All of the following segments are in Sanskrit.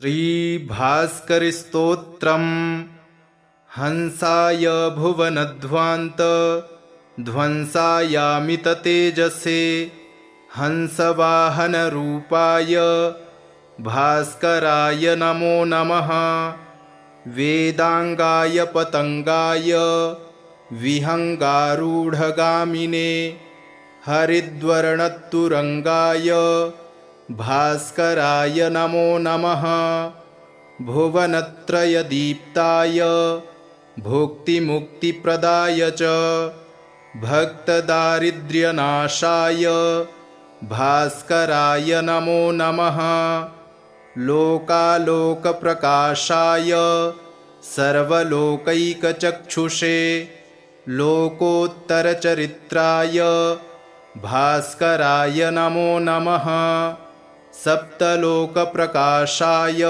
श्रीभास्करस्तोत्रम् हंसाय भुवनध्वान्त ध्वंसायामिततेजसे हंसवाहनरूपाय भास्कराय नमो नमः। वेदांगाय पतंगाय विहंगारूढगामिने हरिद्वर्णतुरंगाय भास्कराय नमो नमः। भुवनत्रयदीप्ताय भुक्तिमुक्तिप्रदाय च भक्तदारिद्र्यनाशाय भास्कराय नमो नमः। लोकालोकप्रकाशाय सर्वलोकैकचक्षुषे लोकोत्तरचरित्राय भास्कराय नमो नमः। सप्तलोकप्रकाशाय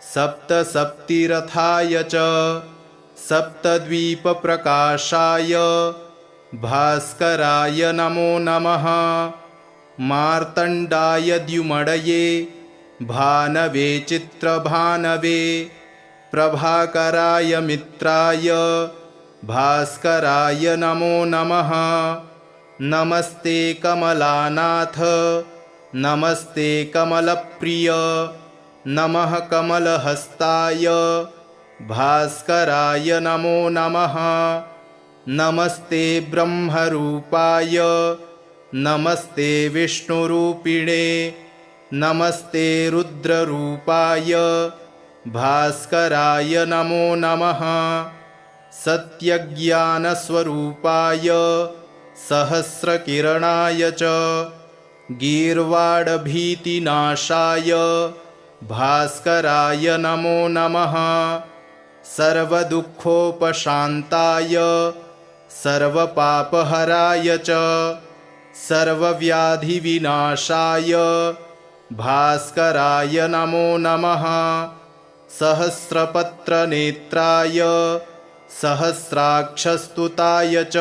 सप्तसप्तिरथाय च सप्तद्वीपप्रकाशाय भास्कराय नमो नमः। मार्तण्डाय द्युमडये भानवे चित्रभानवे प्रभाकराय मित्राय भास्कराय नमो नमः। नमस्ते कमलानाथ नमस्ते कमलप्रिय नमः कमलहस्ताय भास्कराय नमो नमः। नमस्ते ब्रह्मरूपाय नमस्ते विष्णुरूपिणे नमस्ते रुद्ररूपाय भास्कराय नमो नमः। सत्यज्ञानस्वरूपाय सहस्रकिरणाय च गीर्वाडभीतिनाशाय भास्कराय नमो नमः। सर्वदुःखोपशान्ताय सर्वपापहराय च सर्वव्याधिविनाशाय भास्कराय नमो नमः। सहस्रपत्रनेत्राय सहस्राक्षस्तुताय च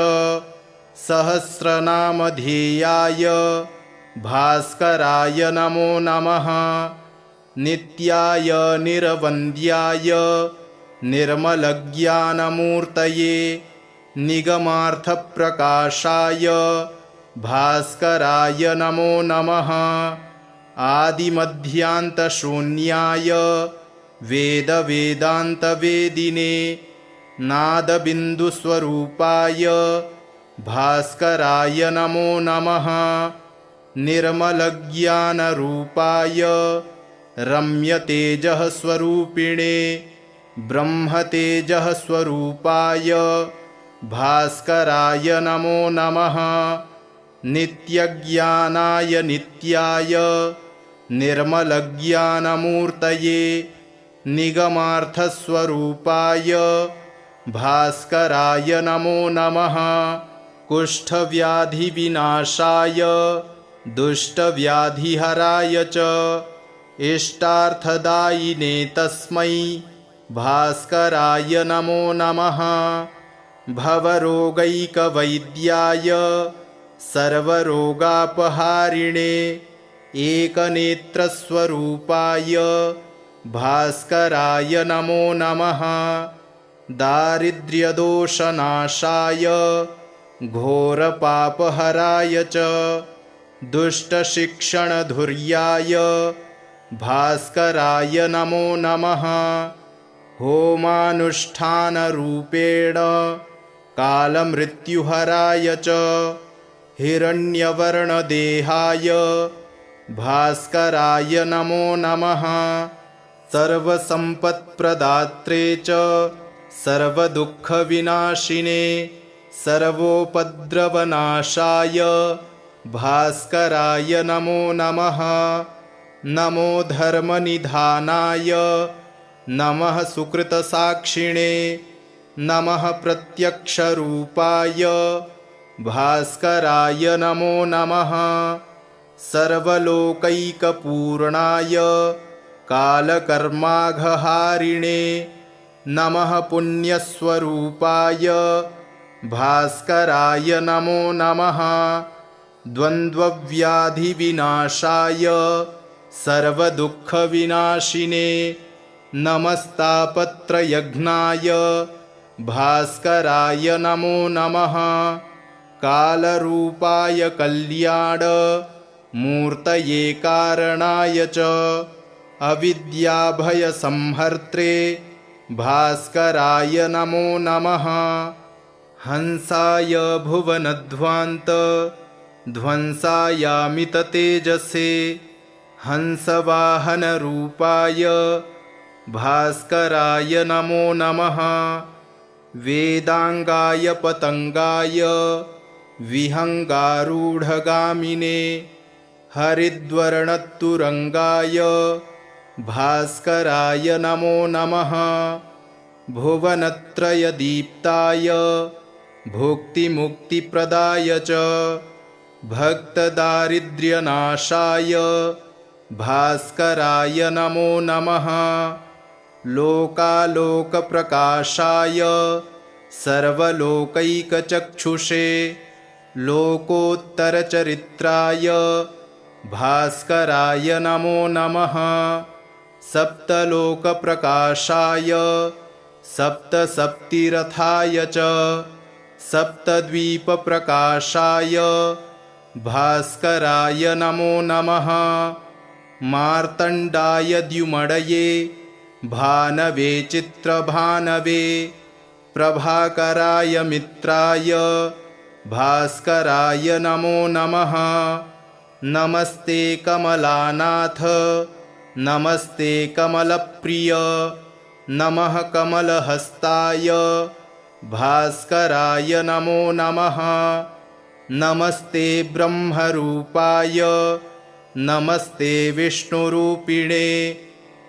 सहस्रनामधेयाय भास्कराय नमो नमः। नित्याय निरवन्द्याय निर्मलज्ञानमूर्तये निगमार्थप्रकाशाय भास्कराय नमो नमः। आदिमध्यान्तशून्याय वेदवेदान्तवेदिने नादबिन्दुस्वरूपाय भास्कराय नमो नमः। निर्मलज्ञानरूपाय रम्यतेजःस्वरूपिणे ब्रह्मतेजःस्वरूपाय भास्कराय नमो नमः। नित्यज्ञानाय नित्याय निर्मलज्ञानमूर्तये निगमार्थस्वरूपाय भास्कराय नमो नमः। कुष्ठव्याधिविनाशाय दुष्टव्याधिहराय च इष्टार्थदायिने तस्मै भास्कराय नमो नमः। भवरोगैकवैद्याय सर्वरोगापहारिणे एकनेत्रस्वरूपाय भास्कराय नमो नमः। दारिद्र्यदोषनाशाय घोरपापहराय च दुष्टशिक्षणधुर्याय भास्कराय नमो नमः। होमानुष्ठानरूपेण कालमृत्युहराय च हिरण्यवर्णदेहाय भास्कराय नमो नमः। सर्वसम्पत्प्रदात्रे च सर्वदुःखविनाशिने सर्वोपद्रवनाशाय भास्कराय नमो नमः। नमो धर्मनिधानाय नमः सुकृतसाक्षिणे नमः प्रत्यक्षरूपाय भास्कराय नमो नमः। सर्वलोकैकपूर्णाय कालकर्माघहारिणे नमः पुण्यस्वरूपाय भास्कराय नमो नमः। द्वन्द्वव्याधिविनाशाय सर्वदुःखविनाशिने नमस्तापत्रयघ्नाय भास्कराय नमो नमः। कालरूपाय कल्याणमूर्तये कारणाय च अविद्याभयसंहर्त्रे भास्कराय नमो नमः। हंसाय भुवनध्वान्त ध्वंसायामिततेजसे हंसवाहनरूपाय भास्कराय नमो नमः। वेदांगाय पतंगाय विहंगारूढगामिने हरिद्वर्णतुरंगाय भास्कराय नमो नमः। भुवनत्रयदीप्ताय भुक्तिमुक्तिप्रदाय च भक्तदारिद्र्यनाशाय भास्कराय नमो नमः। लोकालोकप्रकाशाय सर्वलोकैकचक्षुषे लोकोत्तरचरित्राय भास्कराय नमो नमः। सप्तलोकप्रकाशाय सप्तसप्तिरथाय च सप्तद्वीपप्रकाशाय भास्कराय नमो नमः। मार्तण्डाय द्युमडये भानवे चित्रभानवे प्रभाकराय मित्राय भास्कराय नमो नमः। नमस्ते कमलानाथ नमस्ते कमलप्रिय नमः कमलहस्ताय भास्कराय नमो नमः। नमस्ते ब्रह्मरूपाय नमस्ते विष्णुरूपिणे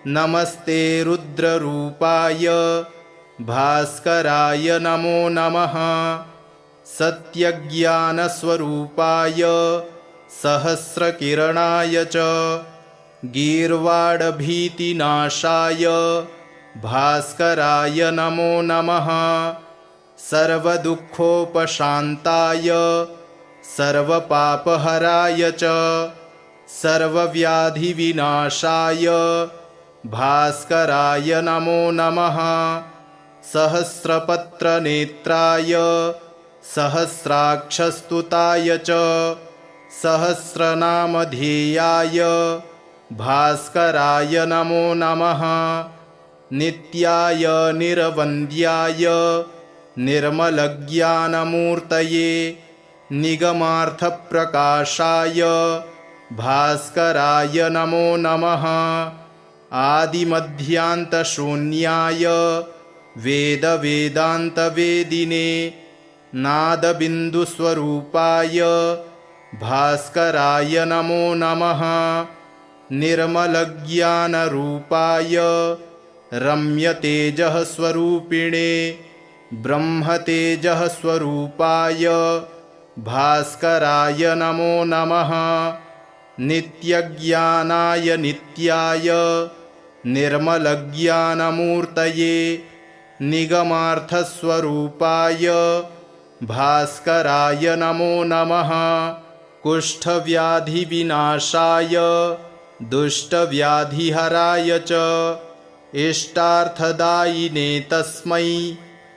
नमस्ते रुद्ररूपाय भास्कराय नमो नमः। सत्यज्ञानस्वरूपाय सहस्रकिरणाय च गीर्वाडभीतिनाशाय भास्कराय नमो नमः। सर्वदुःखोपशान्ताय सर्वपापहराय च सर्वव्याधिविनाशाय भास्कराय नमो नमः। सहस्रपत्रनेत्राय सहस्राक्षस्तुताय च सहस्रनामधेयाय भास्कराय नमो नमः। नित्याय निरवन्द्याय निर्मलज्ञानमूर्तये निगमार्थप्रकाशाय भास्कराय नमो नमः। आदिमध्यान्तशून्याय वेदवेदान्तवेदिने नादबिन्दुस्वरूपाय भास्कराय नमो नमः। निर्मलज्ञानरूपाय रम्यतेजःस्वरूपिणे ब्रह्मतेजःस्वरूपाय भास्कराय नमो नमः। नित्यज्ञानाय नित्याय निर्मलज्ञानमूर्तये निगमार्थस्वरूपाय भास्कराय नमो नमः। कुष्ठव्याधिविनाशाय दुष्टव्याधिहराय च इष्टार्थदायिने तस्मै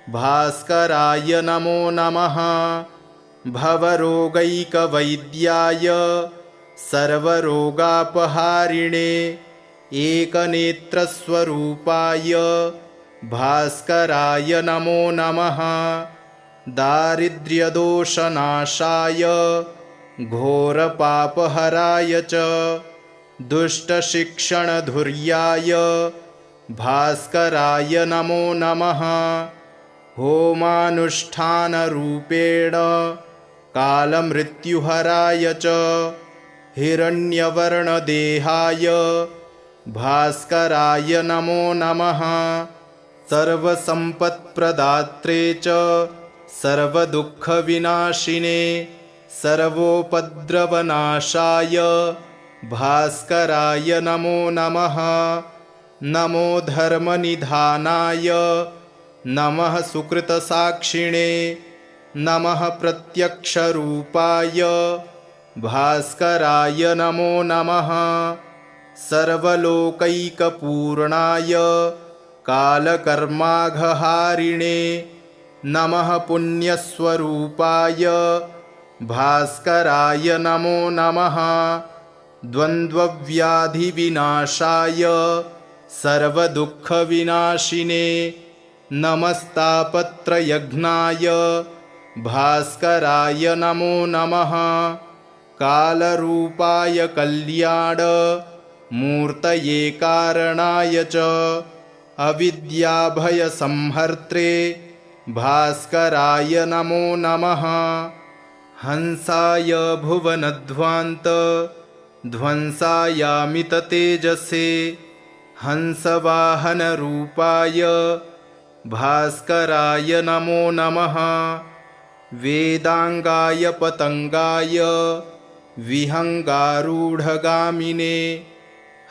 भास्कराय नमो नमः। भवरोगैकवैद्याय सर्वरोगापहारिणे एकनेत्रस्वरूपाय भास्कराय नमो नमः। दारिद्र्यदोषनाशाय घोरपापहराय च दुष्टशिक्षणधुर्याय भास्कराय नमो नमः। होमानुष्ठानरूपेण कालमृत्युहराय च हिरण्यवर्णदेहाय भास्कराय नमो नमः। सर्वसम्पत्प्रदात्रे च सर्वदुःखविनाशिने सर्वोपद्रवनाशाय भास्कराय नमो नमः। नमो धर्मनिधानाय नमः सुकृतसाक्षिणे नमः प्रत्यक्षरूपाय भास्कराय नमो नमः। सर्वलोकैकपूर्णाय कालकर्माघहारिणे नमः पुण्यस्वरूपाय भास्कराय नमो नमः द्वन्द्वव्याधिविनाशाय सर्वदुःखविनाशिने नमस्तापत्रयघ्नाय भास्कराय नमो नमः कालरूपाय कल्याण मूर्तये कारणाय च अविद्याभयसंहर्त्रे भास्कराय नमो नमः हंसाय भुवनध्वान्त ध्वंसायामिततेजसे हंसवाहनरूपाय भास्कराय नमो नमः वेदांगाय पतंगाय विहंगारूढगामिने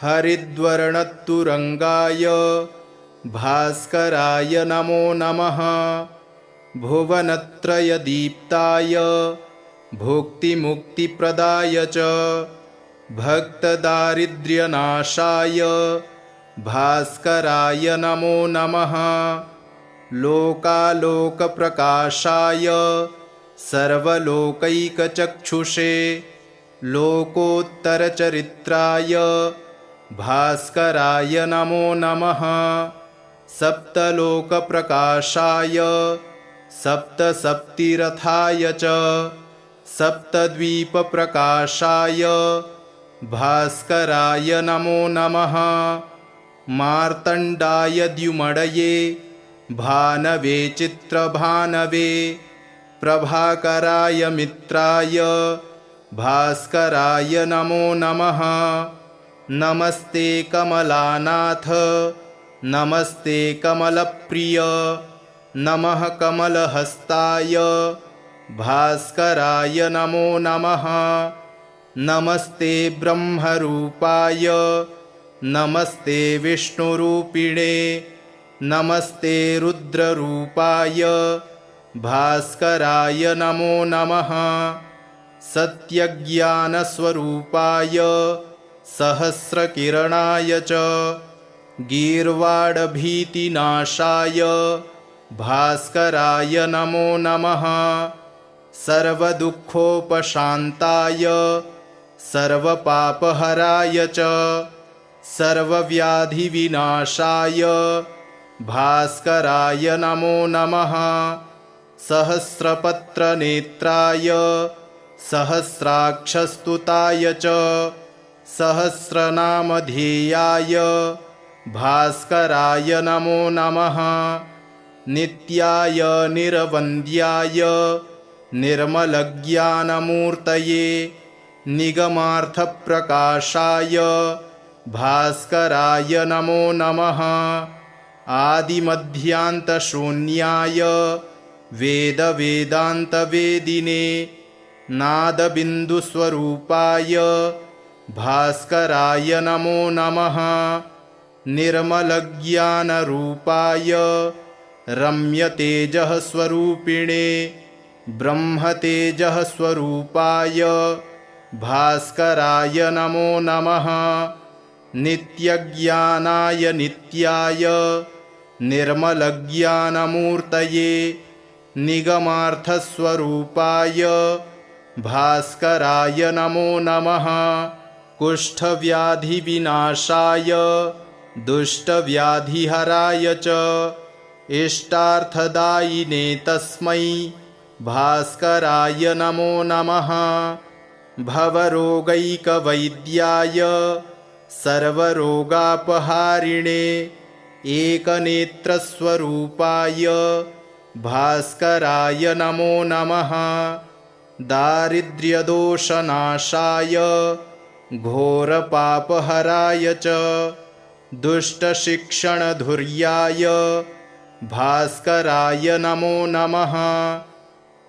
हरिद्वर्णतुरंगाय भास्कराय नमो नमः भुवनत्रयदीप्ताय भुक्तिमुक्तिप्रदाय च भक्तदारिद्र्यनाशाय भास्कराय नमो नमः लोकालोकप्रकाशाय सर्वलोकैकचक्षुषे लोकोत्तरचरित्राय भास्कराय नमो नमः सप्तलोकप्रकाशाय सप्तसप्तिरथाय च सप्तद्वीपप्रकाशाय भास्कराय नमो नमः मार्तण्डाय द्युमडये भानवे चित्रभानवे प्रभाकराय मित्राय भास्कराय नमो नमः नमस्ते कमलानाथ नमस्ते कमलप्रिय नमः कमलहस्ताय भास्कराय नमो नमः नमस्ते ब्रह्मरूपाय नमस्ते विष्णुरूपिणे नमस्ते रुद्ररूपाय भास्कराय नमो नमः सत्यज्ञानस्वरूपाय सहस्रकिरणाय च गीर्वाडभीतिनाशाय भास्कराय नमो नमः सर्वदुःखोपशान्ताय सर्वपापहराय च सर्वव्याधिविनाशाय भास्कराय नमो नमः सहस्रपत्रनेत्राय सहस्राक्षस्तुताय च सहस्रनामधेयाय भास्कराय नमो नमः नित्याय निरवन्द्याय निर्मलज्ञानमूर्तये निगमार्थप्रकाशाय भास्कराय नमो नमः आदिमध्यान्तशून्याय वेदवेदान्तवेदिने नादबिन्दुस्वरूपाय भास्कराय नमो नमः निर्मलज्ञानरूपाय रम्यतेजःस्वरूपिणे ब्रह्मतेजःस्वरूपाय भास्कराय नमो नमः नित्यज्ञानाय नित्याय निर्मलज्ञानमूर्तये निगमार्थस्वरूपाय भास्कराय नमो नमः कुष्ठव्याधिविनाशाय दुष्टव्याधिहराय च इष्टार्थदायिने तस्मै भास्कराय नमो नमः भवरोगैकवैद्याय सर्वरोगापहारिणे एकनेत्रस्वरूपाय भास्कराय नमो नमः दारिद्र्यदोषनाशाय घोरपापहराय च दुष्टशिक्षणधुर्याय भास्कराय नमो नमः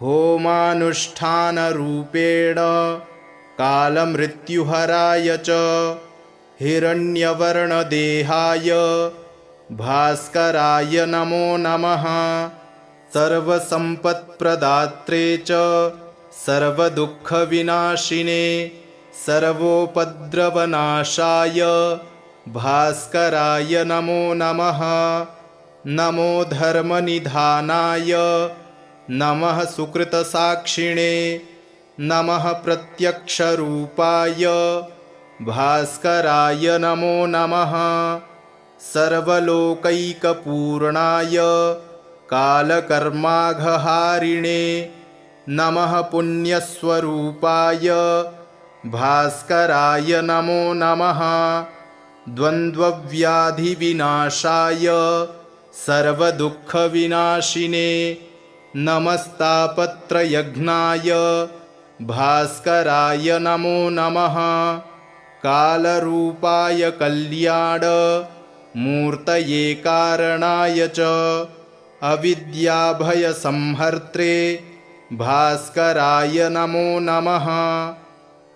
होमानुष्ठानरूपेण कालमृत्युहराय च हिरण्यवर्णदेहाय भास्कराय नमो नमः सर्वसम्पत्प्रदात्रे च सर्वदुःखविनाशिने सर्वोपद्रवनाशाय भास्कराय नमो नमः। नमो धर्मनिधानाय नमः सुकृतसाक्षिणे नमः प्रत्यक्षरूपाय भास्कराय नमो नमः। सर्वलोकैकपूर्णाय कालकर्माघहारिणे नमः पुण्यस्वरूपाय भास्कराय नमो नमः। द्वन्द्वव्याधिविनाशाय सर्वदुःखविनाशिने नमस्तापत्रयघ्नाय भास्कराय नमो नमः। कालरूपाय कल्याण मूर्तये कारणाय च अविद्याभयसंहर्त्रे भास्कराय नमो नमः।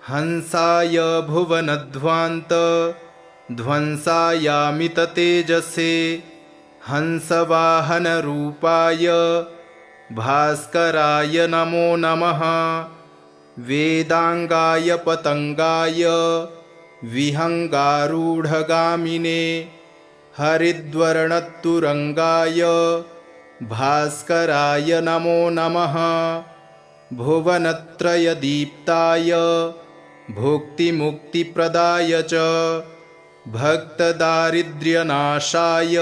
हंसाय भुवनध्वान्त ध्वंसायामिततेजसे हंसवाहनरूपाय भास्कराय नमो नमः। वेदांगाय पतंगाय विहंगारूढगामिने हरिद्वर्णतुरंगाय भास्कराय नमो नमः। भुवनत्रयदीप्ताय भुक्तिमुक्तिप्रदाय च भक्तदारिद्र्यनाशाय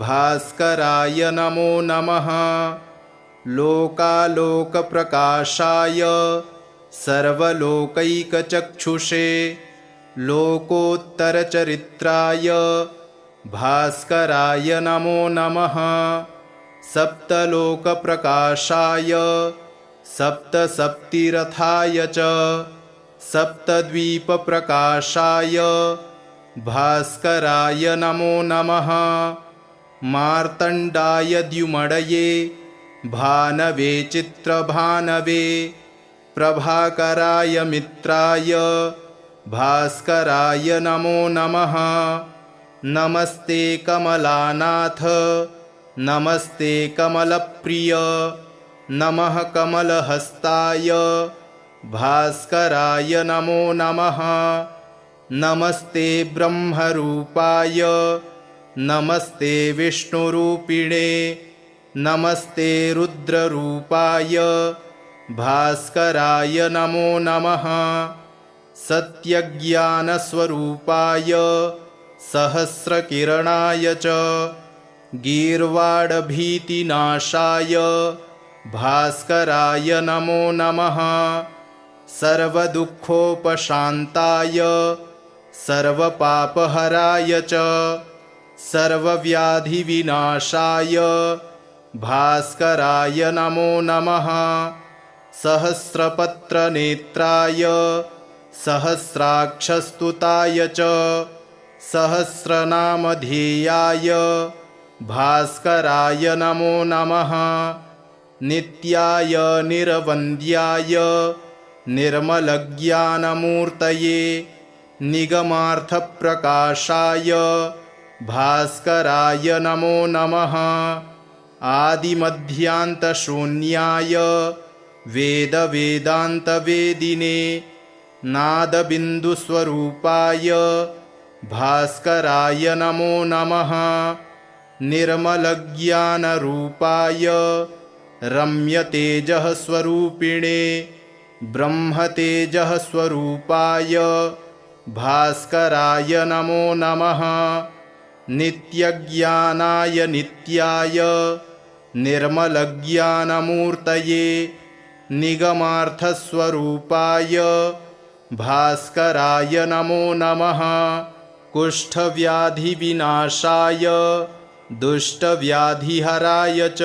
भास्कराय नमो नमः। लोकालोकप्रकाशाय सर्वलोकैकचक्षुषे लोकोत्तरचरित्राय भास्कराय नमो नमः। सप्तलोकप्रकाशाय सप्तसप्तिरथाय च सप्तद्वीपप्रकाशाय भास्कराय नमो नमः। मार्तण्डाय द्युमडये भानवे चित्रभानवे प्रभाकराय मित्राय भास्कराय नमो नमः। नमस्ते कमलानाथ नमस्ते कमलप्रिय नमः कमलहस्ताय भास्कराय नमो नमः। नमस्ते ब्रह्मरूपाय नमस्ते विष्णुरूपिणे नमस्ते रुद्ररूपाय भास्कराय नमो नमः। सत्यज्ञानस्वरूपाय सहस्रकिरणाय च गीर्वाडभीतिनाशाय भास्कराय नमो नमः। सर्वदुःखोपशान्ताय सर्वपापहराय च सर्वव्याधिविनाशाय भास्कराय नमो नमः। सहस्रपत्रनेत्राय सहस्राक्षस्तुताय च सहस्रनामधेयाय भास्कराय नमो नमः। नित्याय निरवन्द्याय निर्मलज्ञानमूर्तये निगमार्थप्रकाशाय भास्कराय नमो नमः। आदिमध्यान्तशून्याय वेदवेदान्तवेदिने नादबिन्दुस्वरूपाय भास्कराय नमो नमः। निर्मलज्ञानरूपाय रम्यतेजःस्वरूपिणे ब्रह्मतेजःस्वरूपाय भास्कराय नमो नमः। नित्यज्ञानाय नित्याय निर्मलज्ञानमूर्तये निगमार्थस्वरूपाय भास्कराय नमो नमः। कुष्ठव्याधिविनाशाय दुष्टव्याधिहराय च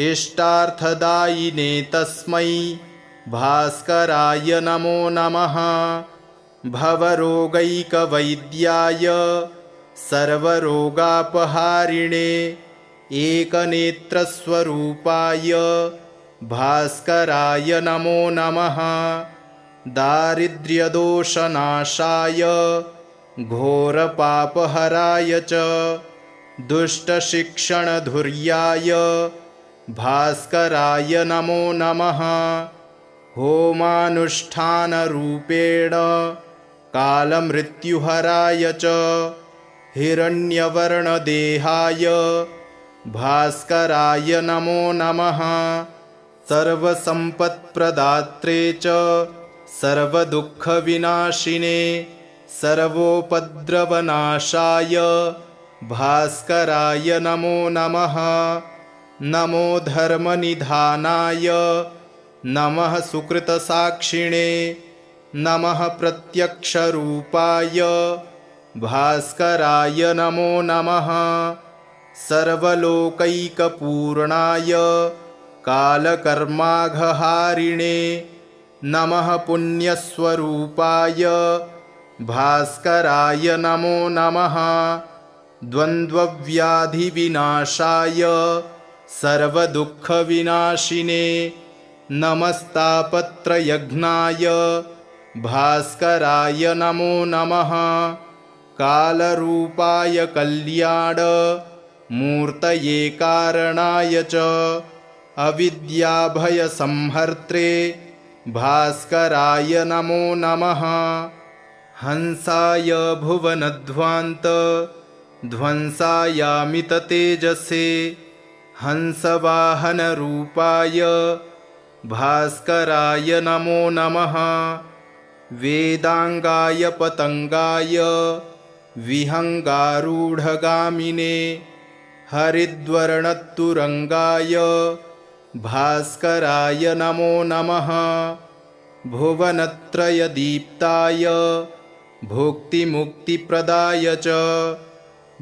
इष्टार्थदायिने तस्मै भास्कराय नमो नमः। भवरोगैकवैद्याय सर्वरोगापहारिणे एकनेत्रस्वरूपाय भास्कराय नमो नमः। दारिद्र्यदोषनाशाय घोरपापहराय च दुष्टशिक्षणधुर्याय भास्कराय नमो नमः। होमानुष्ठानरूपेण कालमृत्युहराय च हिरण्यवर्णदेहाय भास्कराय नमो नमः। सर्वसम्पत्प्रदात्रे च सर्वदुःखविनाशिने सर्वोपद्रवनाशाय भास्कराय नमो नमः। नमो धर्मनिधानाय नमः सुकृतसाक्षिणे नमः प्रत्यक्षरूपाय भास्कराय नमो नमः। सर्वलोकैकपूर्णाय कालकर्माघहारिणे नमः पुण्यस्वरूपाय भास्कराय नमो नमः। द्वन्द्वव्याधिविनाशाय सर्वदुःखविनाशिने नमस्तापत्रयघ्नाय भास्कराय नमो नमः। कालरूपाय कल्याणमूर्तये कारणाय च अविद्याभयसंहर्त्रे भास्कराय नमो नमः। हंसाय भुवनध्वान्त ध्वंसायामिततेजसे हंसवाहनरूपाय भास्कराय नमो नमः। वेदांगाय पतंगाय विहंगारूढगामिने हरिद्वर्णतुरंगाय भास्कराय नमो नमः। भुवनत्रयदीप्ताय भुक्तिमुक्तिप्रदाय च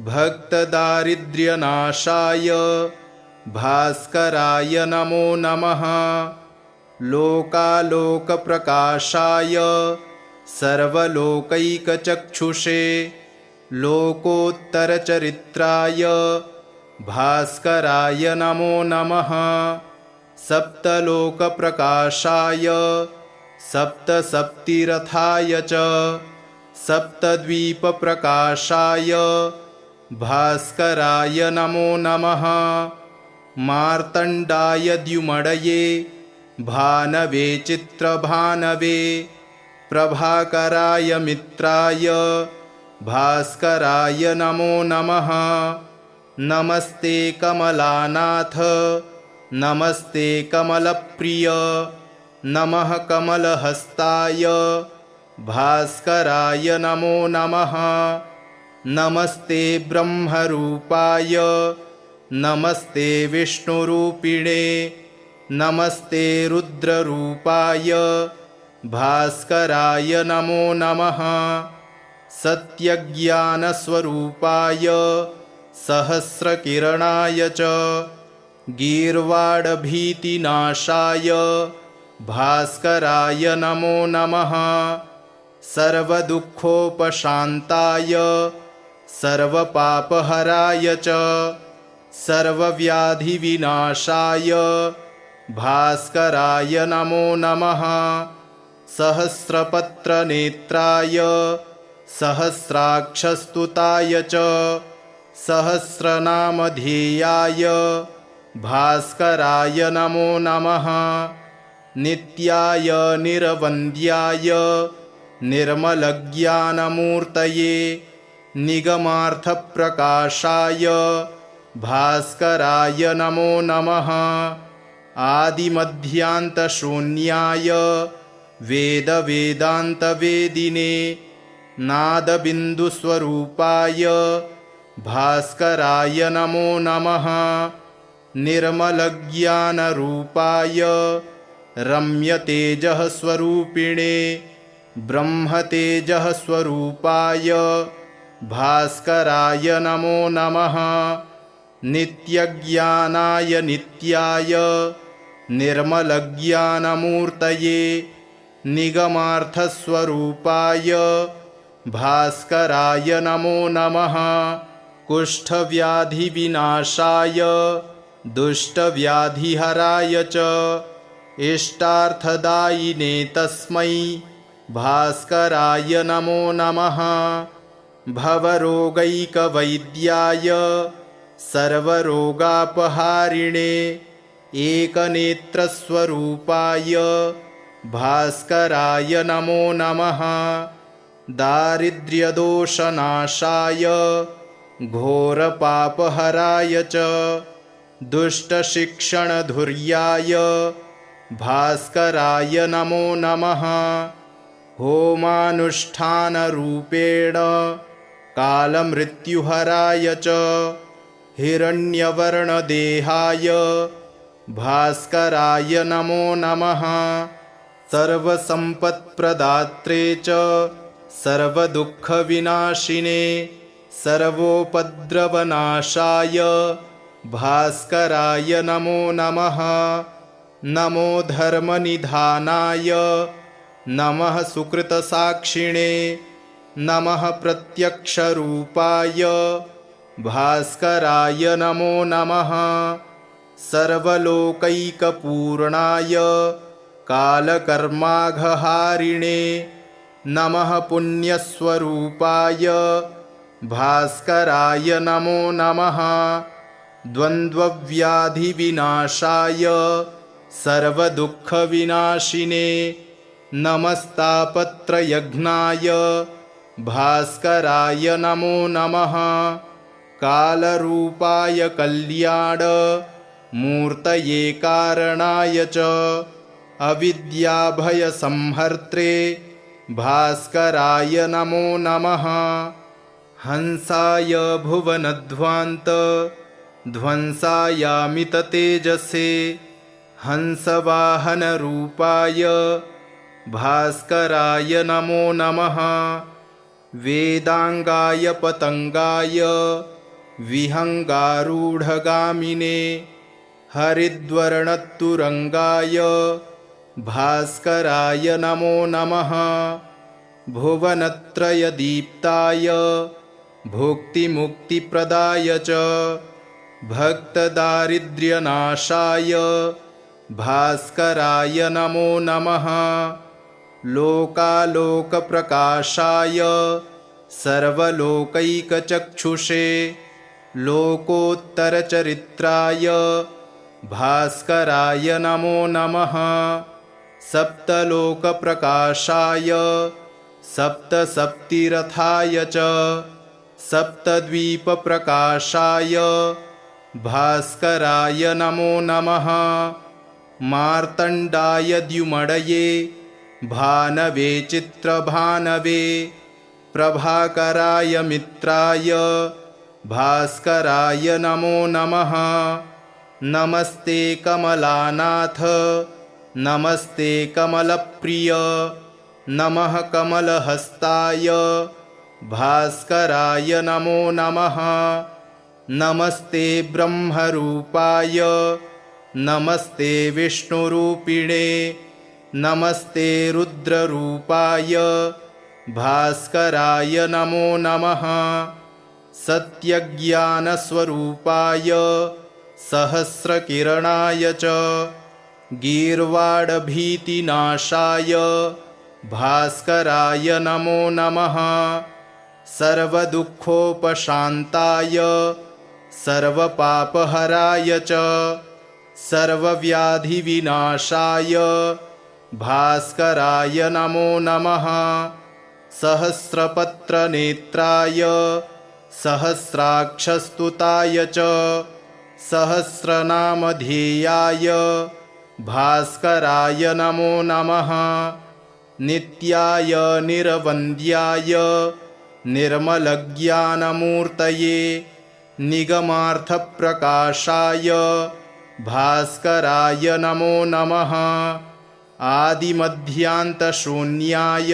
भक्तदारिद्र्यनाशाय भास्कराय नमो नमः। लोकालोकप्रकाशाय सर्वलोकैकचक्षुषे लोकोत्तरचरित्राय भास्कराय नमो नमः। सप्तलोकप्रकाशाय सप्तसप्तिरथाय च सप्तद्वीपप्रकाशाय भास्कराय नमो नमः। मार्तण्डाय द्युमडये भानवे चित्रभानवे प्रभाकराय मित्राय भास्कराय नमो नमः। नमस्ते कमलानाथ नमस्ते कमलप्रिय नमः कमलहस्ताय भास्कराय नमो नमः। नमस्ते ब्रह्मरूपाय नमस्ते विष्णुरूपिणे नमस्ते रुद्ररूपाय भास्कराय नमो नमः। सत्यज्ञानस्वरूपाय सहस्रकिरणाय च गीर्वाडभीतिनाशाय भास्कराय नमो नमः। सर्वदुःखोपशान्ताय सर्वपापहराय च सर्वव्याधिविनाशाय भास्कराय नमो नमः। सहस्रपत्रनेत्राय सहस्राक्षस्तुताय च सहस्रनामधेयाय भास्कराय नमो नमः। नित्याय निरवन्द्याय निर्मलज्ञानमूर्तये निगमार्थप्रकाशाय भास्कराय नमो नमः। आदिमध्यान्तशून्याय वेदवेदान्तवेदिने नादबिन्दुस्वरूपाय भास्कराय नमो नमः। निर्मलज्ञानरूपाय रम्यतेजःस्वरूपिणे ब्रह्मतेजःस्वरूपाय भास्कराय नमो नमः। नित्यज्ञानाय नित्याय निर्मलज्ञानमूर्तये निगमार्थस्वरूपाय भास्कराय नमो नमः। कुष्ठव्याधिविनाशाय दुष्टव्याधिहराय च इष्टार्थदायिने तस्मै भास्कराय नमो नमः। भवरोगैकवैद्याय सर्वरोगापहारिणे एकनेत्रस्वरूपाय भास्कराय नमो नमः। दारिद्र्यदोषनाशाय घोरपापहराय च दुष्टशिक्षणधुर्याय भास्कराय नमो नमः। होमानुष्ठानरूपेण कालमृत्युहराय च हिरण्यवर्णदेहाय भास्कराय नमो नमः। सर्वसम्पत्प्रदात्रे च सर्वदुःखविनाशिने सर्वोपद्रवनाशाय भास्कराय नमो नमः। नमो धर्मनिधानाय नमः सुकृतसाक्षिणे नमः प्रत्यक्षरूपाय भास्कराय नमो नमः। सर्वलोकैकपूर्णाय कालकर्माघहारिणे नमः पुण्यस्वरूपाय भास्कराय नमो नमः। द्वन्द्वव्याधिविनाशाय सर्वदुःखविनाशिने नमस्तापत्रयघ्नाय भास्कराय नमो नमः। कालरूपाय कल्याण मूर्तये कारणाय च अविद्याभयसंहर्त्रे भास्कराय नमो नमः। हंसाय भुवनध्वान्त ध्वंसायामिततेजसे हंसवाहनरूपाय भास्कराय नमो नमः। वेदांगाय पतंगाय विहंगारूढगामिने हरिद्वर्णतुरंगाय भास्कराय नमो नमः। भुवनत्रयदीप्ताय भुक्तिमुक्तिप्रदाय च भक्तदारिद्र्यनाशाय भास्कराय नमो नमः। लोकालोकप्रकाशाय सर्वलोकैकचक्षुषे लोकोत्तरचरित्राय भास्कराय नमो नमः। सप्तलोकप्रकाशाय सप्तसप्तिरथाय च सप्तद्वीपप्रकाशाय भास्कराय नमो नमः। मार्तण्डाय द्युमडये भानवे चित्रभानवे प्रभाकराय मित्राय भास्कराय नमो नमः। नमस्ते कमलानाथ नमस्ते कमलप्रिय नमः कमलहस्ताय भास्कराय नमो नमः। नमस्ते ब्रह्मरूपाय नमस्ते विष्णुरूपिणे नमस्ते रुद्ररूपाय भास्कराय नमो नमः। सत्यज्ञानस्वरूपाय सहस्रकिरणाय च गीर्वाडभीतिनाशाय भास्कराय नमो नमः। सर्वदुःखोपशान्ताय सर्वपापहराय च सर्वव्याधिविनाशाय भास्कराय नमो नमः। सहस्रपत्रनेत्राय सहस्राक्षस्तुताय च सहस्रनामधेयाय भास्कराय नमो नमः। नित्याय निरवन्द्याय निर्मलज्ञानमूर्तये निगमार्थप्रकाशाय भास्कराय नमो नमः। आदिमध्यान्तशून्याय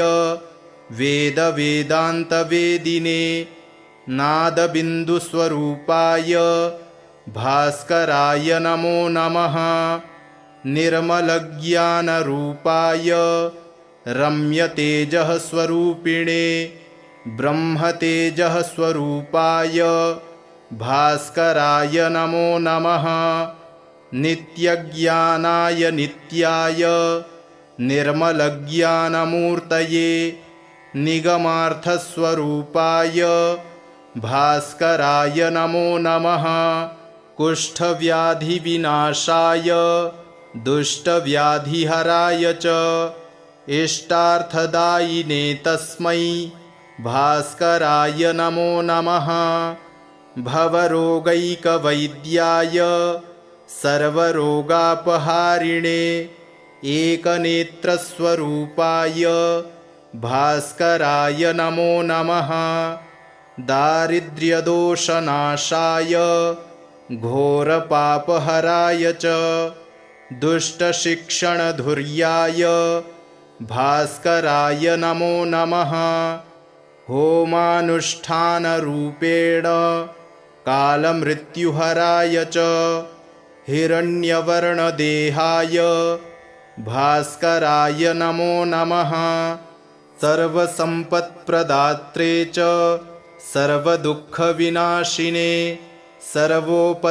वेदवेदान्तवेदिने नादबिन्दुस्वरूपाय भास्कराय नमो नमः। निर्मलज्ञानरूपाय रम्यतेजःस्वरूपिणे ब्रह्मतेजःस्वरूपाय भास्कराय नमो नमः। नित्यज्ञानाय नित्याय निर्मलज्ञानमूर्तये निगमार्थस्वरूपाय भास्कराय नमो नमः। कुष्ठव्याधिविनाशाय दुष्टव्याधिहराय च इष्टार्थदायिने तस्मै भास्कराय नमो नमः। भवरोगैकवैद्याय सर्वरोगापहारिणे एकनेत्रस्वरूपाय भास्कराय नमो नमः। दारिद्र्यदोषनाशाय घोरपापहराय च दुष्टशिक्षणधुर्याय भास्कराय नमो नमः। होमानुष्ठानरूपेण कालमृत्युहराय च हिरण्यवर्णदेहाय भास्कराय नमो नमः। सर्वसम्पत्प्रदात्रे च सर्वदुःखविनाशिने सर्वोपद्रवनाशाय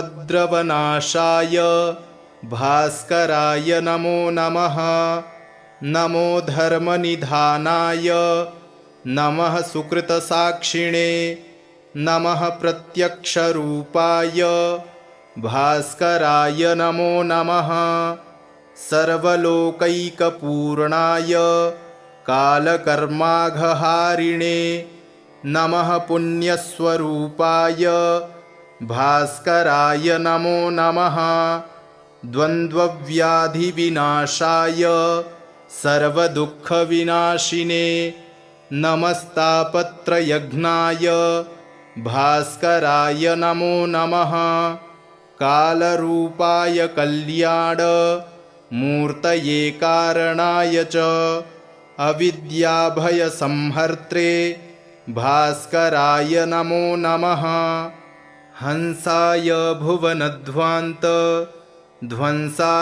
भास्कराय नमो नमः। नमो धर्मनिधानाय नमः सुकृतसाक्षिणे नमः प्रत्यक्षरूपाय भास्कराय नमो नमः। सर्वलोकैकपूर्णाय कालकर्माघहारिणे नमः पुण्यस्वरूपाय भास्कराय नमो नमः। द्वन्द्वव्याधिविनाशाय सर्वदुःखविनाशिने नमस्तापत्रयघ्नाय भास्कराय नमो नमः। कालरूपाय कल्याण मूर्तये कारणाय च अविद्याभयसंहर्त्रे भास्कराय नमो नमः। हंसाय भुवनध्वान्त ध्वंसायामिततेजसे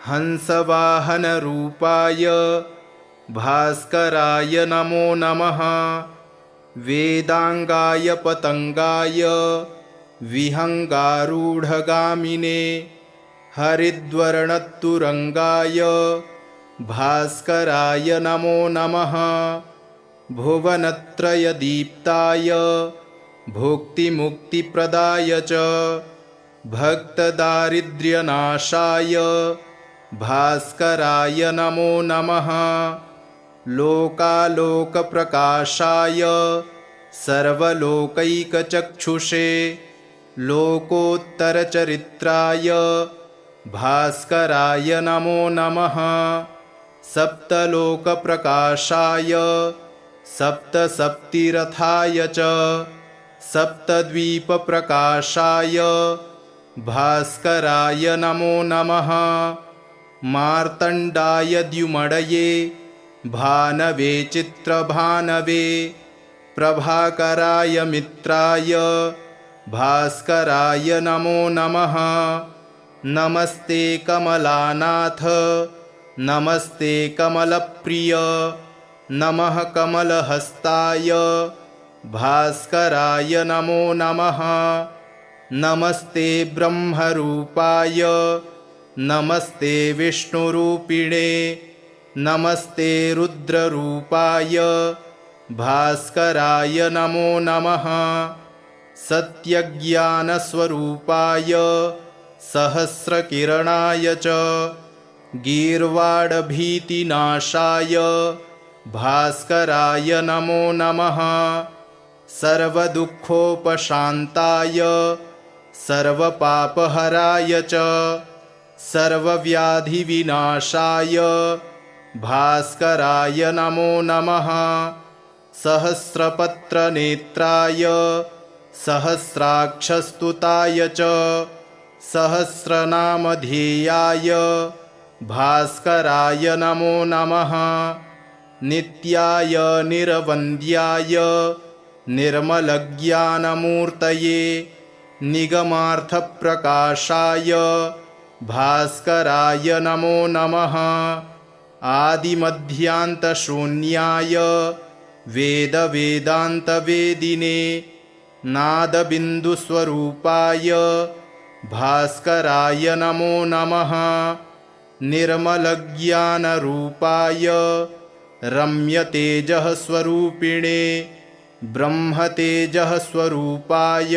हंसवाहनरूपाय भास्कराय नमो नमः। वेदांगाय पतंगाय विहंगारूढगामिने हरिद्वर्णतुरंगाय भास्कराय नमो नमः। भुवनत्रयदीप्ताय भुक्तिमुक्तिप्रदाय च भक्तदारिद्र्यनाशाय भास्कराय नमो नमः। लोकालोकप्रकाशाय सर्वलोकैकचक्षुषे लोकोत्तरचरित्राय भास्कराय नमो नमः। सप्तलोकप्रकाशाय सप्तसप्तिरथाय च सप्तद्वीपप्रकाशाय भास्कराय नमो नमः। मार्तण्डाय द्युमडये भानवे चित्रभानवे प्रभाकराय मित्राय भास्कराय नमो नमः। नमस्ते कमलानाथ नमस्ते कमलप्रिय नमः कमलहस्ताय भास्कराय नमो नमः। नमस्ते ब्रह्मरूपाय नमस्ते विष्णुरूपिणे नमस्ते रुद्ररूपाय भास्कराय नमो नमः। सत्यज्ञानस्वरूपाय सहस्रकिरणाय च गीर्वाडभीतिनाशाय भास्कराय नमो नमः। सर्वदुःखोपशान्ताय सर्वपापहराय च सर्वव्याधिविनाशाय भास्कराय नमो नमः। सहस्रपत्रनेत्राय सहस्राक्षस्तुताय च सहस्रनामधेयाय भास्कराय नमो नमः। नित्याय निरवन्द्याय निर्मलज्ञानमूर्तये निगमार्थप्रकाशाय भास्कराय नमो नमः। आदिमध्यान्तशून्याय वेदवेदान्तवेदिने नादबिन्दुस्वरूपाय भास्कराय नमो नमः। निर्मलज्ञानरूपाय रम्यतेजःस्वरूपिणे ब्रह्मतेजःस्वरूपाय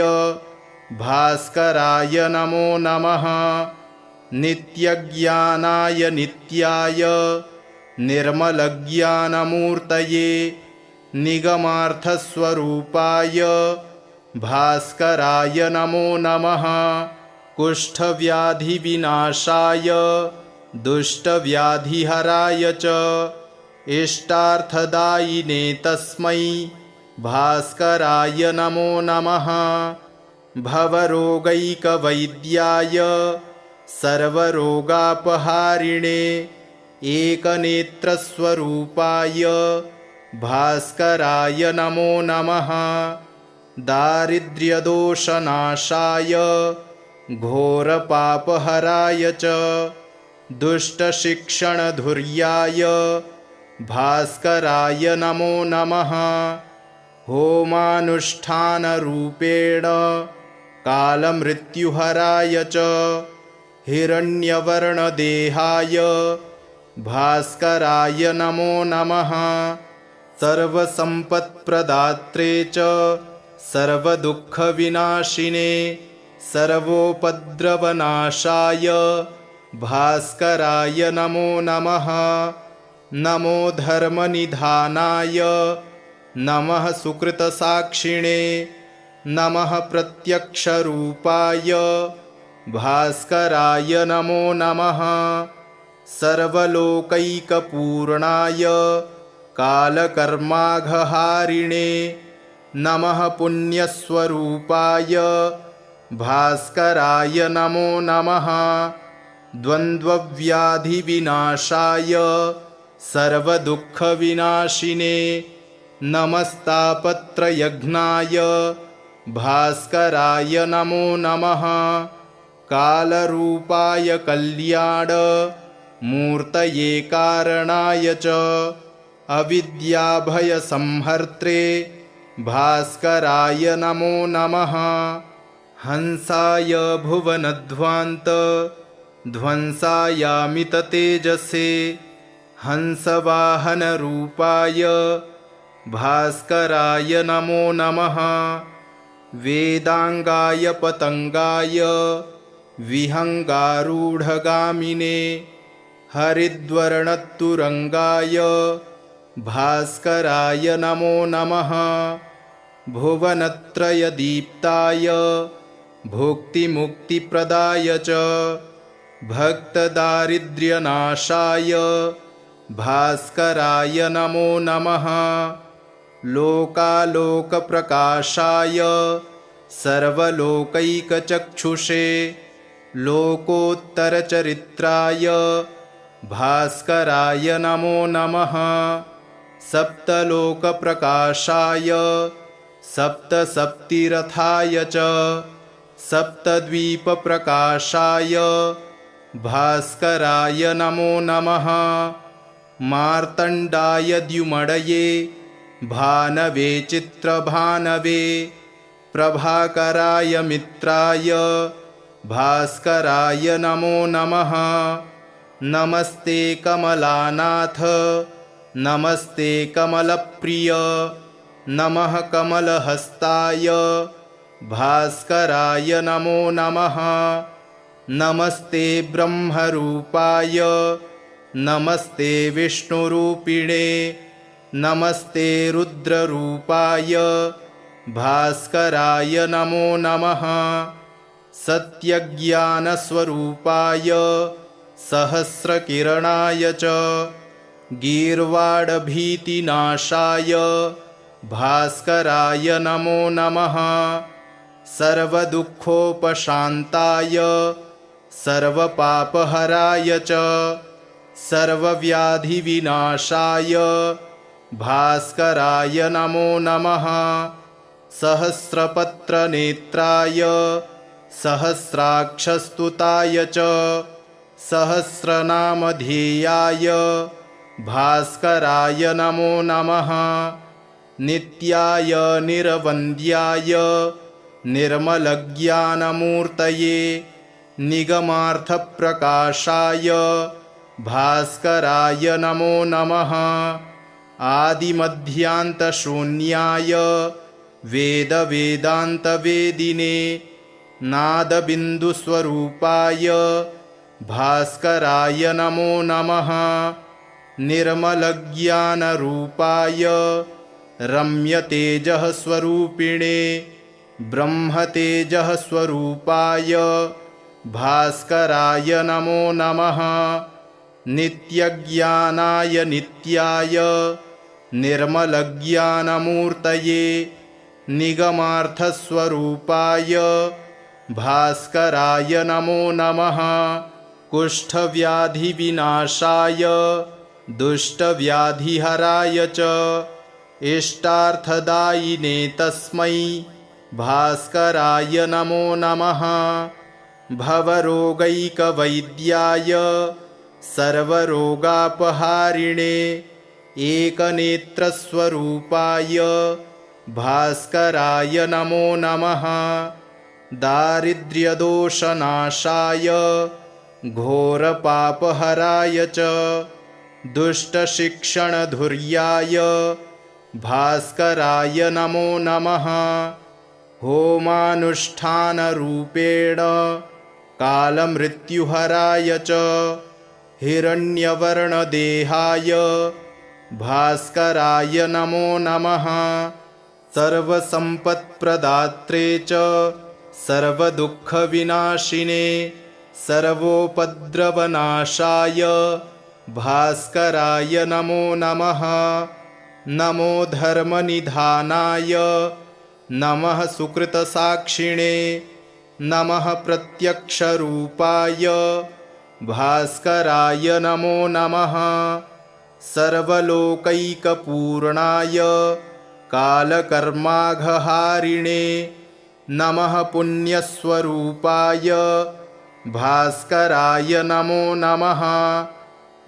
भास्कराय नमो नमः। नित्यज्ञानाय नित्याय निर्मलज्ञानमूर्तये निगमार्थस्वरूपाय भास्कराय नमो नमः। कुष्ठव्याधिविनाशाय दुष्टव्याधिहराय च इष्टार्थदायिने तस्मै भास्कराय नमो नमः। भवरोगैकवैद्याय सर्वरोगापहारिणे एकनेत्रस्वरूपाय भास्कराय नमो नमः। दारिद्र्यदोषनाशाय घोरपापहराय च दुष्टशिक्षणधुर्याय भास्कराय नमो नमः। होमानुष्ठानरूपेण कालमृत्युहराय च हिरण्यवर्णदेहाय भास्कराय नमो नमः। सर्वसम्पत्प्रदात्रे च सर्वदुःखविनाशिने सर्वोपद्रवनाशाय भास्कराय नमो नमः। नमो धर्मनिधानाय नमः सुकृतसाक्षिणे नमः प्रत्यक्षरूपाय भास्कराय नमो नमः। सर्वलोकैकपूर्णाय कालकर्माघहारिणे नमः पुण्यस्वरूपाय भास्कराय नमो नमः। द्वन्द्वव्याधिविनाशाय सर्वदुःखविनाशिने नमस्तापत्रयघ्नाय भास्कराय नमो नमः। कालरूपाय कल्याण मूर्तये कारणाय च अविद्याभयसंहर्त्रे भास्कराय नमो नमः। हंसाय भुवनध्वान्त ध्वंसायामिततेजसे हंसवाहनरूपाय भास्कराय नमो नमः। वेदांगाय पतंगाय विहंगारूढगामिने हरिद्वर्णतुरंगाय भास्कराय नमो नमः। भुवनत्रयदीप्ताय भुक्तिमुक्तिप्रदाय च भक्तदारिद्र्यनाशाय भास्कराय नमो नमः। लोकालोकप्रकाशाय सर्वलोकैकचक्षुषे लोकोत्तरचरित्राय भास्कराय नमो नमः। सप्तलोकप्रकाशाय सप्तसप्तिरथाय च सप्तद्वीपप्रकाशाय भास्कराय नमो नमः। मार्तण्डाय द्युमडये भानवे चित्रभानवे प्रभाकराय मित्राय भास्कराय नमो नमः। नमस्ते कमलानाथ नमस्ते कमलप्रिय नमः कमलहस्ताय भास्कराय नमो नमः। नमस्ते ब्रह्मरूपाय नमस्ते विष्णुरूपिणे नमस्ते रुद्ररूपाय भास्कराय नमो नमः। सत्यज्ञानस्वरूपाय सहस्रकिरणाय च गीर्वाडभीतिनाशाय भास्कराय नमो नमः। सर्वदुःखोपशान्ताय सर्वपापहराय च सर्वव्याधिविनाशाय भास्कराय नमो नमः। सहस्रपत्रनेत्राय सहस्राक्षस्तुताय च सहस्रनामधेयाय भास्कराय नमो नमः। नित्याय निरवन्द्याय निर्मलज्ञानमूर्तये निगमार्थप्रकाशाय भास्कराय नमो नमः। आदिमध्यान्तशून्याय वेदवेदान्तवेदिने नादबिन्दुस्वरूपाय भास्कराय नमो नमः। निर्मलज्ञानरूपाय रम्यतेजःस्वरूपिणे ब्रह्मतेजःस्वरूपाय भास्कराय नमो नमः। नित्यज्ञानाय नित्याय निर्मलज्ञानमूर्तये निगमार्थस्वरूपाय भास्कराय नमो नमः। कुष्ठव्याधिविनाशाय दुष्टव्याधिहराय च इष्टार्थदायिने तस्मै भास्कराय नमो नमः। भवरोगैकवैद्याय सर्वरोगापहारिणे एकनेत्रस्वरूपाय भास्कराय नमो नमः। दारिद्र्यदोषनाशाय घोरपापहराय च दुष्टशिक्षणधुर्याय भास्कराय नमो नमः। होमानुष्ठानरूपेण कालमृत्युहराय च हिरण्यवर्णदेहाय भास्कराय नमो नमः। सर्वसम्पत्प्रदात्रे च सर्वदुःखविनाशिने सर्वोपद्रवनाशाय भास्कराय नमो नमः। नमो धर्मनिधानाय नमः सुकृतसाक्षिणे नमः प्रत्यक्षरूपाय भास्कराय नमो नमः। सर्वलोकैकपूर्णाय कालकर्माघहारिणे नमः पुण्यस्वरूपाय भास्कराय नमो नमः।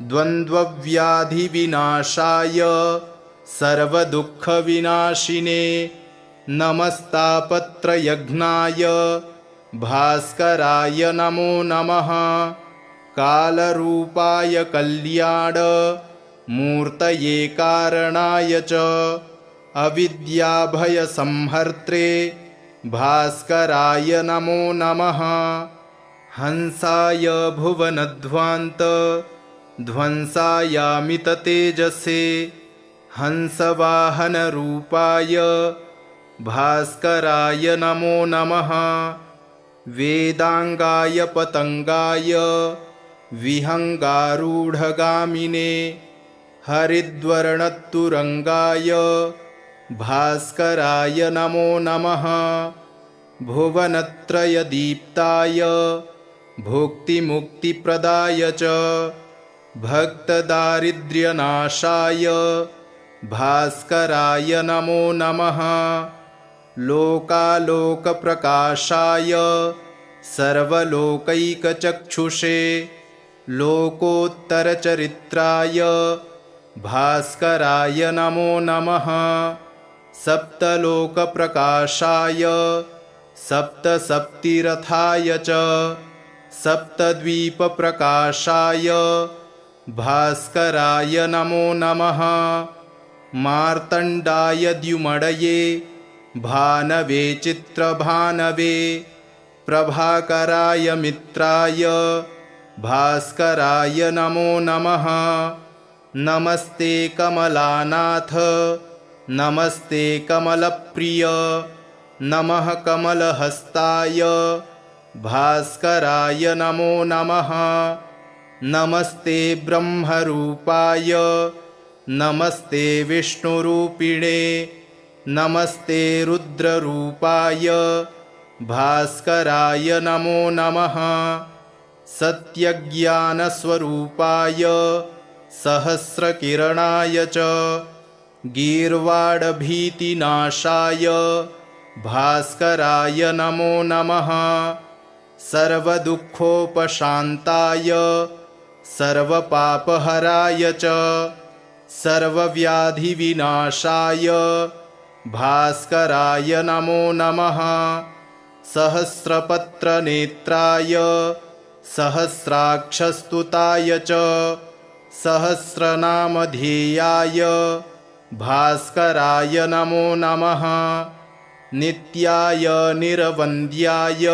द्वन्द्वव्याधिविनाशाय सर्वदुःखविनाशिने नमस्तापत्रयघ्नाय भास्कराय नमो नमः। कालरूपाय कल्याण मूर्तये कारणाय च अविद्याभयसंहर्त्रे भास्कराय नमो नमः। हंसाय भुवनध्वान्त ध्वंसायामिततेजसे हंसवाहनरूपाय भास्कराय नमो नमः। वेदांगाय पतंगाय विहंगारूढगामिने हरिद्वर्णतुरंगाय भास्कराय नमो नमः। भुवनत्रयदीप्ताय भुक्तिमुक्तिप्रदाय च भक्तदारिद्र्यनाशाय भास्कराय नमो नमः। लोकालोकप्रकाशाय सर्वलोकैकचक्षुषे लोकोत्तरचरित्राय भास्कराय नमो नमः। सप्तलोकप्रकाशाय सप्तसप्तिरथाय च सप्तद्वीपप्रकाशाय भास्कराय नमो नमः। मार्तण्डाय द्युमडये भानवे चित्रभानवे प्रभाकराय मित्राय भास्कराय नमो नमः। नमस्ते कमलानाथ नमस्ते कमलप्रिय नमः कमलहस्ताय भास्कराय नमो नमः। नमस्ते ब्रह्मरूपाय नमस्ते विष्णुरूपिणे नमस्ते रुद्ररूपाय भास्कराय नमो नमः। सत्यज्ञानस्वरूपाय सहस्रकिरणाय च गीर्वाडभीतिनाशाय भास्कराय नमो नमः। सर्वदुःखोपशान्ताय सर्वपापहराय च सर्वव्याधिविनाशाय भास्कराय नमो नमः। सहस्रपत्रनेत्राय सहस्राक्षस्तुताय च सहस्रनामधेयाय भास्कराय नमो नमः। नित्याय निरवन्द्याय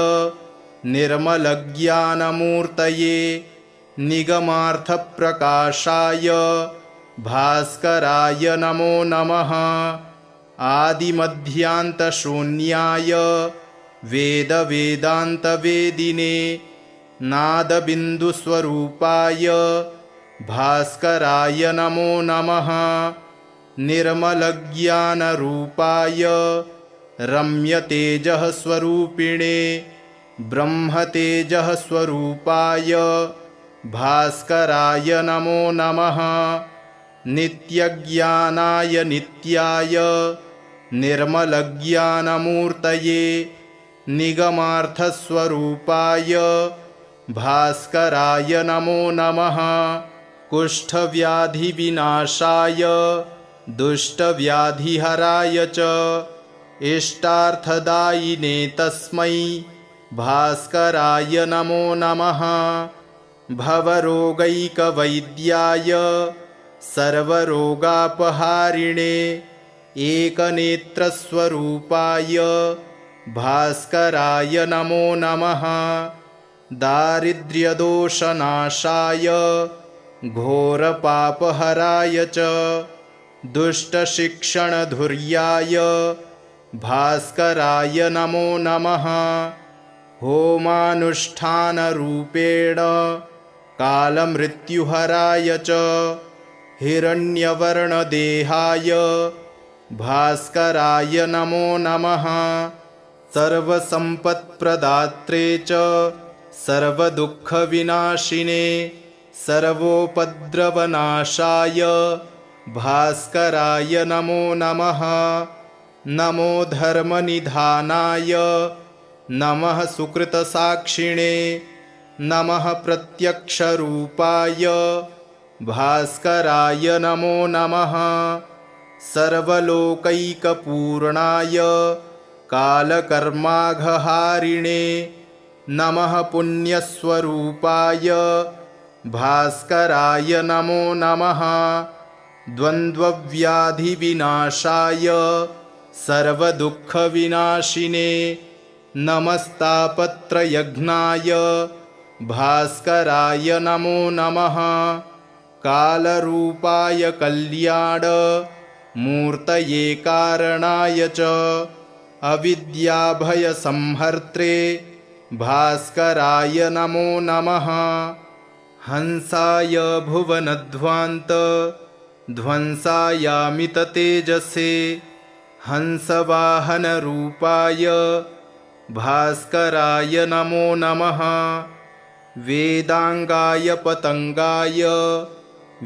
निर्मलज्ञानमूर्तये निगमार्थप्रकाशाय भास्कराय नमो नमः। आदिमध्यान्तशून्याय वेदवेदान्तवेदिने नादबिन्दुस्वरूपाय भास्कराय नमो नमः। निर्मलज्ञानरूपाय रम्यतेजःस्वरूपिणे ब्रह्मतेजःस्वरूपाय भास्कराय नमो नमः। नित्यज्ञानाय नित्याय निर्मलज्ञानमूर्तये निगमार्थस्वरूपाय भास्कराय नमो नमः। कुष्ठव्याधिविनाशाय दुष्टव्याधिहराय च इष्टार्थदायिने तस्मै भास्कराय नमो नमः। भवरोगैकवैद्याय सर्वरोगापहारिणे एकनेत्रस्वरूपाय भास्कराय नमो नमः। दारिद्र्यदोषनाशाय घोरपापहराय च दुष्टशिक्षणधुर्याय भास्कराय नमो नमः। होमानुष्ठानरूपेण कालमृत्युहराय च हिरण्यवर्णदेहाय भास्कराय नमो नमः। सर्वसम्पत्प्रदात्रे च सर्वदुःखविनाशिने सर्वोपद्रवनाशाय भास्कराय नमो नमः। नमो धर्मनिधानाय नमः सुकृतसाक्षिणे नमः प्रत्यक्षरूपाय भास्कराय नमो नमः। सर्वलोकैकपूर्णाय कालकर्माघहारिणे नमः पुण्यस्वरूपाय भास्कराय नमो नमः। द्वन्द्वव्याधिविनाशाय सर्वदुःखविनाशिने नमस्तापत्रयघ्नाय भास्कराय नमो नमः। कालरूपाय कल्याण मूर्तये कारणाय च अविद्याभयसंहर्त्रे भास्कराय नमो नमः। हंसाय भुवनध्वान्त ध्वंसायामिततेजसे हंसवाहनरूपाय भास्कराय नमो नमः। वेदांगाय पतंगाय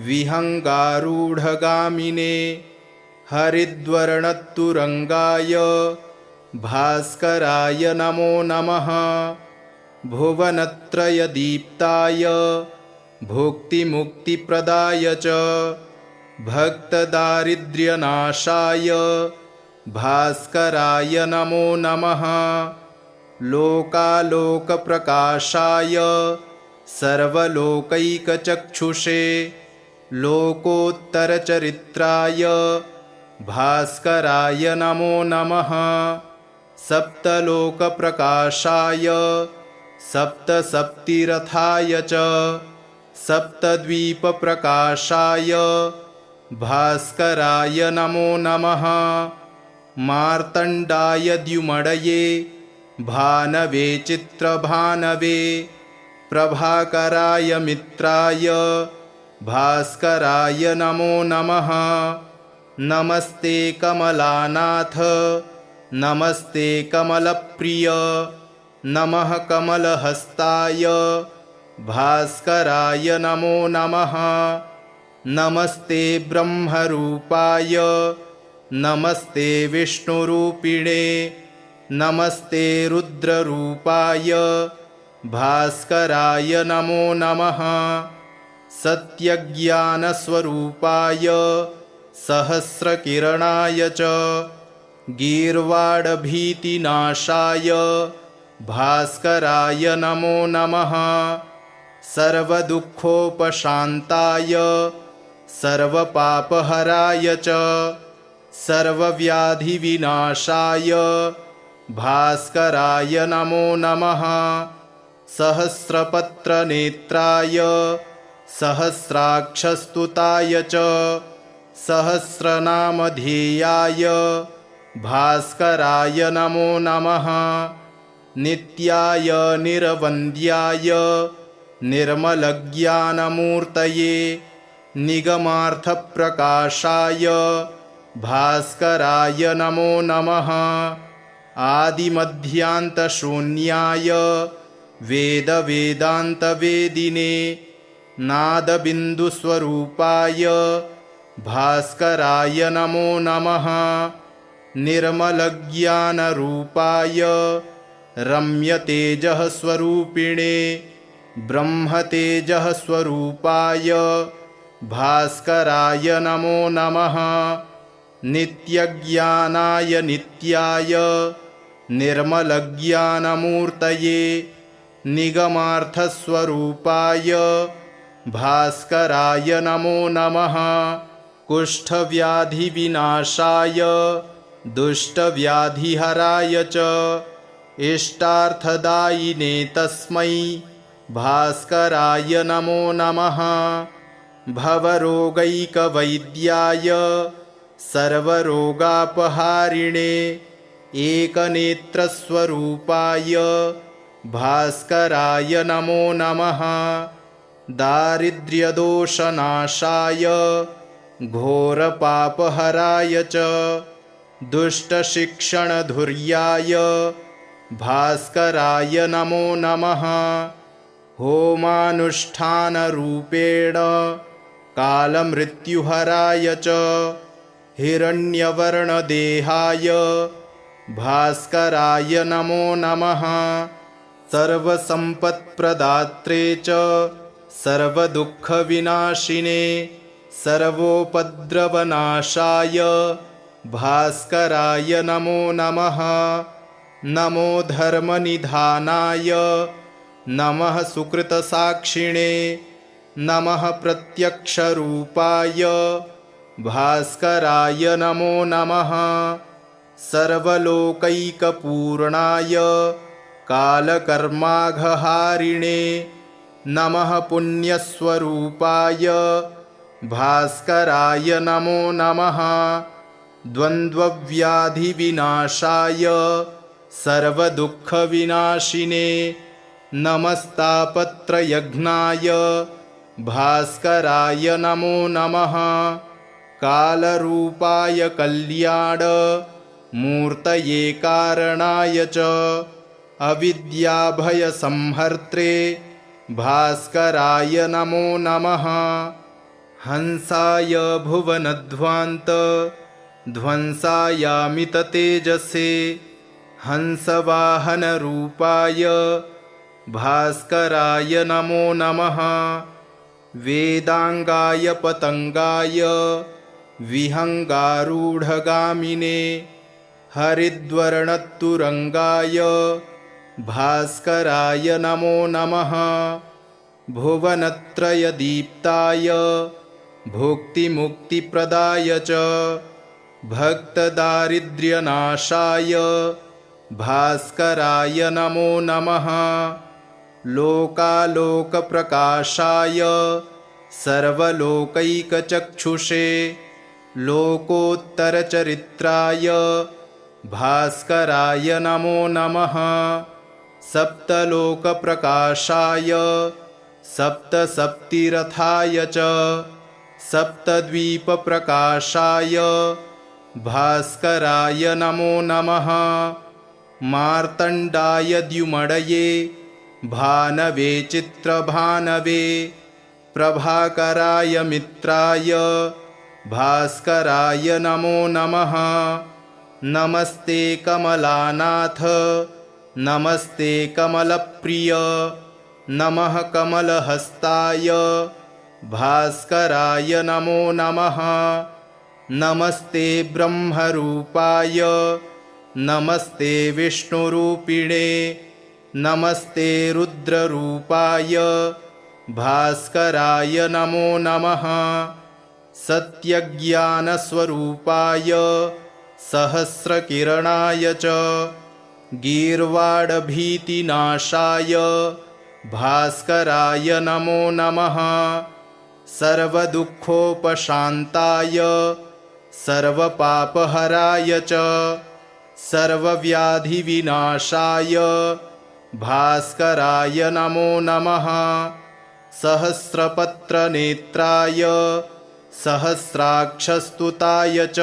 विहंगारूढगामिने हरिद्वर्णतुरंगाय भास्कराय नमो नमः। भुवनत्रयदीप्ताय भुक्तिमुक्तिप्रदाय च भक्तदारिद्र्यनाशाय भास्कराय नमो नमः। लोकालोकप्रकाशाय सर्वलोकैकचक्षुषे लोकोत्तरचरित्राय भास्कराय नमो नमः। सप्तलोकप्रकाशाय सप्तसप्तिरथाय च सप्तद्वीपप्रकाशाय भास्कराय नमो नमः। मार्तण्डाय द्युमडये भानवे चित्रभानवे प्रभाकराय मित्राय भास्कराय नमो नमः। नमस्ते कमलानाथ नमस्ते कमलप्रिय नमः कमलहस्ताय भास्कराय नमो नमः। नमस्ते ब्रह्मरूपाय नमस्ते विष्णुरूपिणे नमस्ते रुद्ररूपाय भास्कराय नमो नमः। सत्यज्ञानस्वरूपाय सहस्रकिरणाय च गीर्वाडभीतिनाशाय भास्कराय नमो नमः। सर्वदुःखोपशान्ताय सर्वपापहराय च सर्वव्याधिविनाशाय भास्कराय नमो नमः। सहस्रपत्रनेत्राय सहस्राक्षस्तुताय च सहस्रनामधेयाय भास्कराय नमो नमः। नित्याय निरवन्द्याय निर्मलज्ञानमूर्तये निगमार्थप्रकाशाय भास्कराय नमो नमः। आदिमध्यान्तशून्याय वेदवेदान्तवेदिने नादबिन्दुस्वरूपाय भास्कराय नमो नमः। निर्मलज्ञानरूपाय रम्यतेजःस्वरूपिणे ब्रह्मतेजःस्वरूपाय भास्कराय नमो नमः। नित्यज्ञानाय नित्याय निर्मलज्ञानमूर्तये निगमार्थस्वरूपाय भास्कराय नमो नमः। कुष्ठव्याधिविनाशाय दुष्टव्याधिहराय च इष्टार्थदायिने तस्मै भास्कराय नमो नमः। भवरोगैकवैद्याय सर्वरोगापहारिणे एकनेत्रस्वरूपाय भास्कराय नमो नमः। दारिद्र्यदोषनाशाय घोरपापहराय च दुष्टशिक्षणधुर्याय भास्कराय नमो नमः। होमानुष्ठानरूपेण कालमृत्युहराय च हिरण्यवर्णदेहाय भास्कराय नमो नमः। सर्वसम्पत्प्रदात्रे च सर्वदुःखविनाशिने सर्वोपद्रवनाशाय भास्कराय नमो नमः। नमो धर्मनिधानाय नमः सुकृतसाक्षिणे नमः प्रत्यक्षरूपाय भास्कराय नमो नमः। सर्वलोकैकपूर्णाय कालकर्माघहारिणे नमः पुण्यस्वरूपाय भास्कराय नमो नमः। द्वन्द्वव्याधिविनाशाय सर्वदुःखविनाशिने नमस्तापत्रयघ्नाय भास्कराय नमो नमः। कालरूपाय कल्याण मूर्तये कारणाय च अविद्याभयसंहर्त्रे भास्कराय नमो नमः। हंसाय भुवनध्वान्त ध्वंसायामिततेजसे हंसवाहनरूपाय भास्कराय नमो नमः। वेदांगाय पतंगाय विहंगारूढगामिने हरिद्वर्णतुरंगाय भास्कराय नमो नमः। भुवनत्रयदीप्ताय भुक्तिमुक्तिप्रदाय च भक्तदारिद्र्यनाशाय भास्कराय नमो नमः। लोकालोकप्रकाशाय सर्वलोकैकचक्षुषे लोकोत्तरचरित्राय भास्कराय नमो नमः। सप्तलोकप्रकाशाय सप्तसप्तिरथाय च सप्तद्वीपप्रकाशाय भास्कराय नमो नमः। मार्तण्डाय द्युमडये भानवे चित्रभानवे प्रभाकराय मित्राय भास्कराय नमो नमः। नमस्ते कमलानाथ नमस्ते कमलप्रिय नमः कमलहस्ताय भास्कराय नमो नमः। नमस्ते ब्रह्मरूपाय नमस्ते विष्णुरूपिणे नमस्ते रुद्ररूपाय भास्कराय नमो नमः। सत्यज्ञानस्वरूपाय सहस्रकिरणाय च गीर्वाडभीतिनाशाय भास्कराय नमो नमः। सर्वदुःखोपशान्ताय सर्वपापहराय च सर्वव्याधिविनाशाय भास्कराय नमो नमः। सहस्रपत्रनेत्राय सहस्राक्षस्तुताय च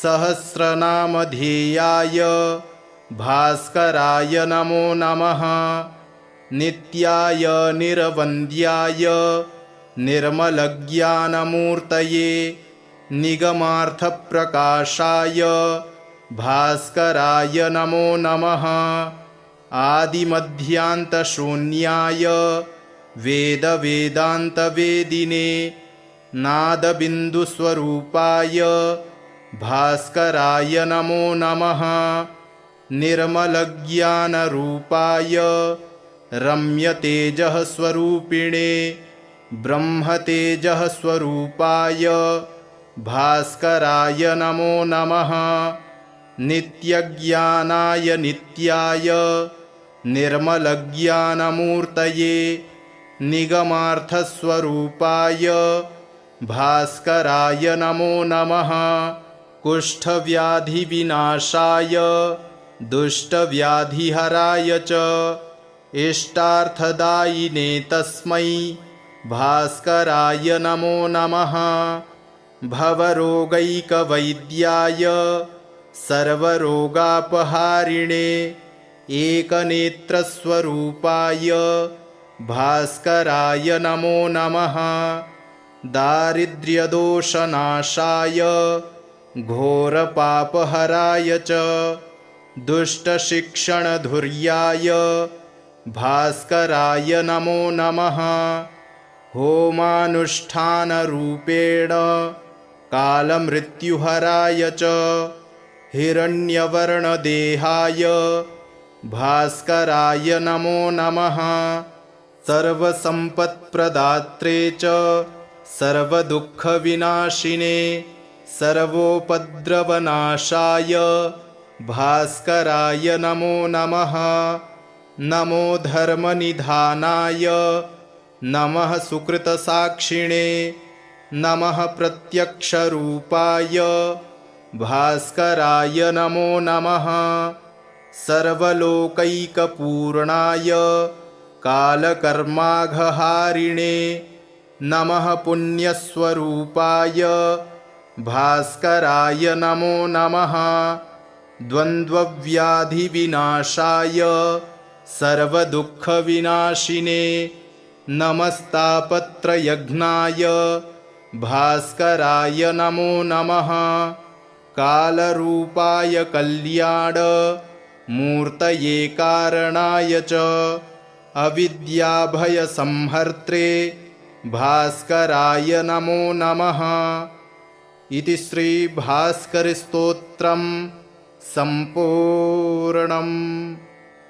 सहस्रनामधेयाय भास्कराय नमो नमः। नित्याय निरवन्द्याय निर्मलज्ञानमूर्तये निगमार्थप्रकाशाय भास्कराय नमो नमः। आदिमध्यान्तशून्याय वेदवेदान्तवेदिने नादबिन्दुस्वरूपाय भास्कराय नमो नमः। निर्मलज्ञानरूपाय रम्यतेजःस्वरूपिणे ब्रह्मतेजःस्वरूपाय भास्कराय नमो नमः। नित्यज्ञानाय नित्याय निर्मलज्ञानमूर्तये निगमार्थस्वरूपाय भास्कराय नमो नमः। कुष्ठव्याधिविनाशाय दुष्टव्याधिहराय च इष्टार्थदायिने तस्मै भास्कराय नमो नमः। भवरोगैकवैद्याय सर्वरोगापहारिणे एकनेत्रस्वरूपाय भास्कराय नमो नमः। दारिद्र्यदोषनाशाय घोरपापहराय च दुष्टशिक्षणधुर्याय भास्कराय नमो नमः। होमानुष्ठानरूपेण कालमृत्युहराय च हिरण्यवर्णदेहाय भास्कराय नमो नमः। सर्वसम्पत्प्रदात्रे च सर्वदुःखविनाशिने सर्वोपद्रवनाशाय भास्कराय नमो नमः। नमो धर्मनिधानाय नमः सुकृतसाक्षिणे नमः प्रत्यक्षरूपाय भास्कराय नमो नमः। सर्वलोकैकपूर्णाय कालकर्माघहारिणे नमः पुण्यस्वरूपाय भास्कराय नमो नमः। द्वन्द्वव्याधिविनाशाय सर्वदुःखविनाशिने नमस्तापत्रयघ्नाय भास्कराय नमो नमः। कालरूपाय कल्याण मूर्तये कारणाय च अविद्याभयसंहर्त्रे भास्कराय नमो नमः। इति श्रीभास्करस्तोत्रम् सम्पूर्णम्।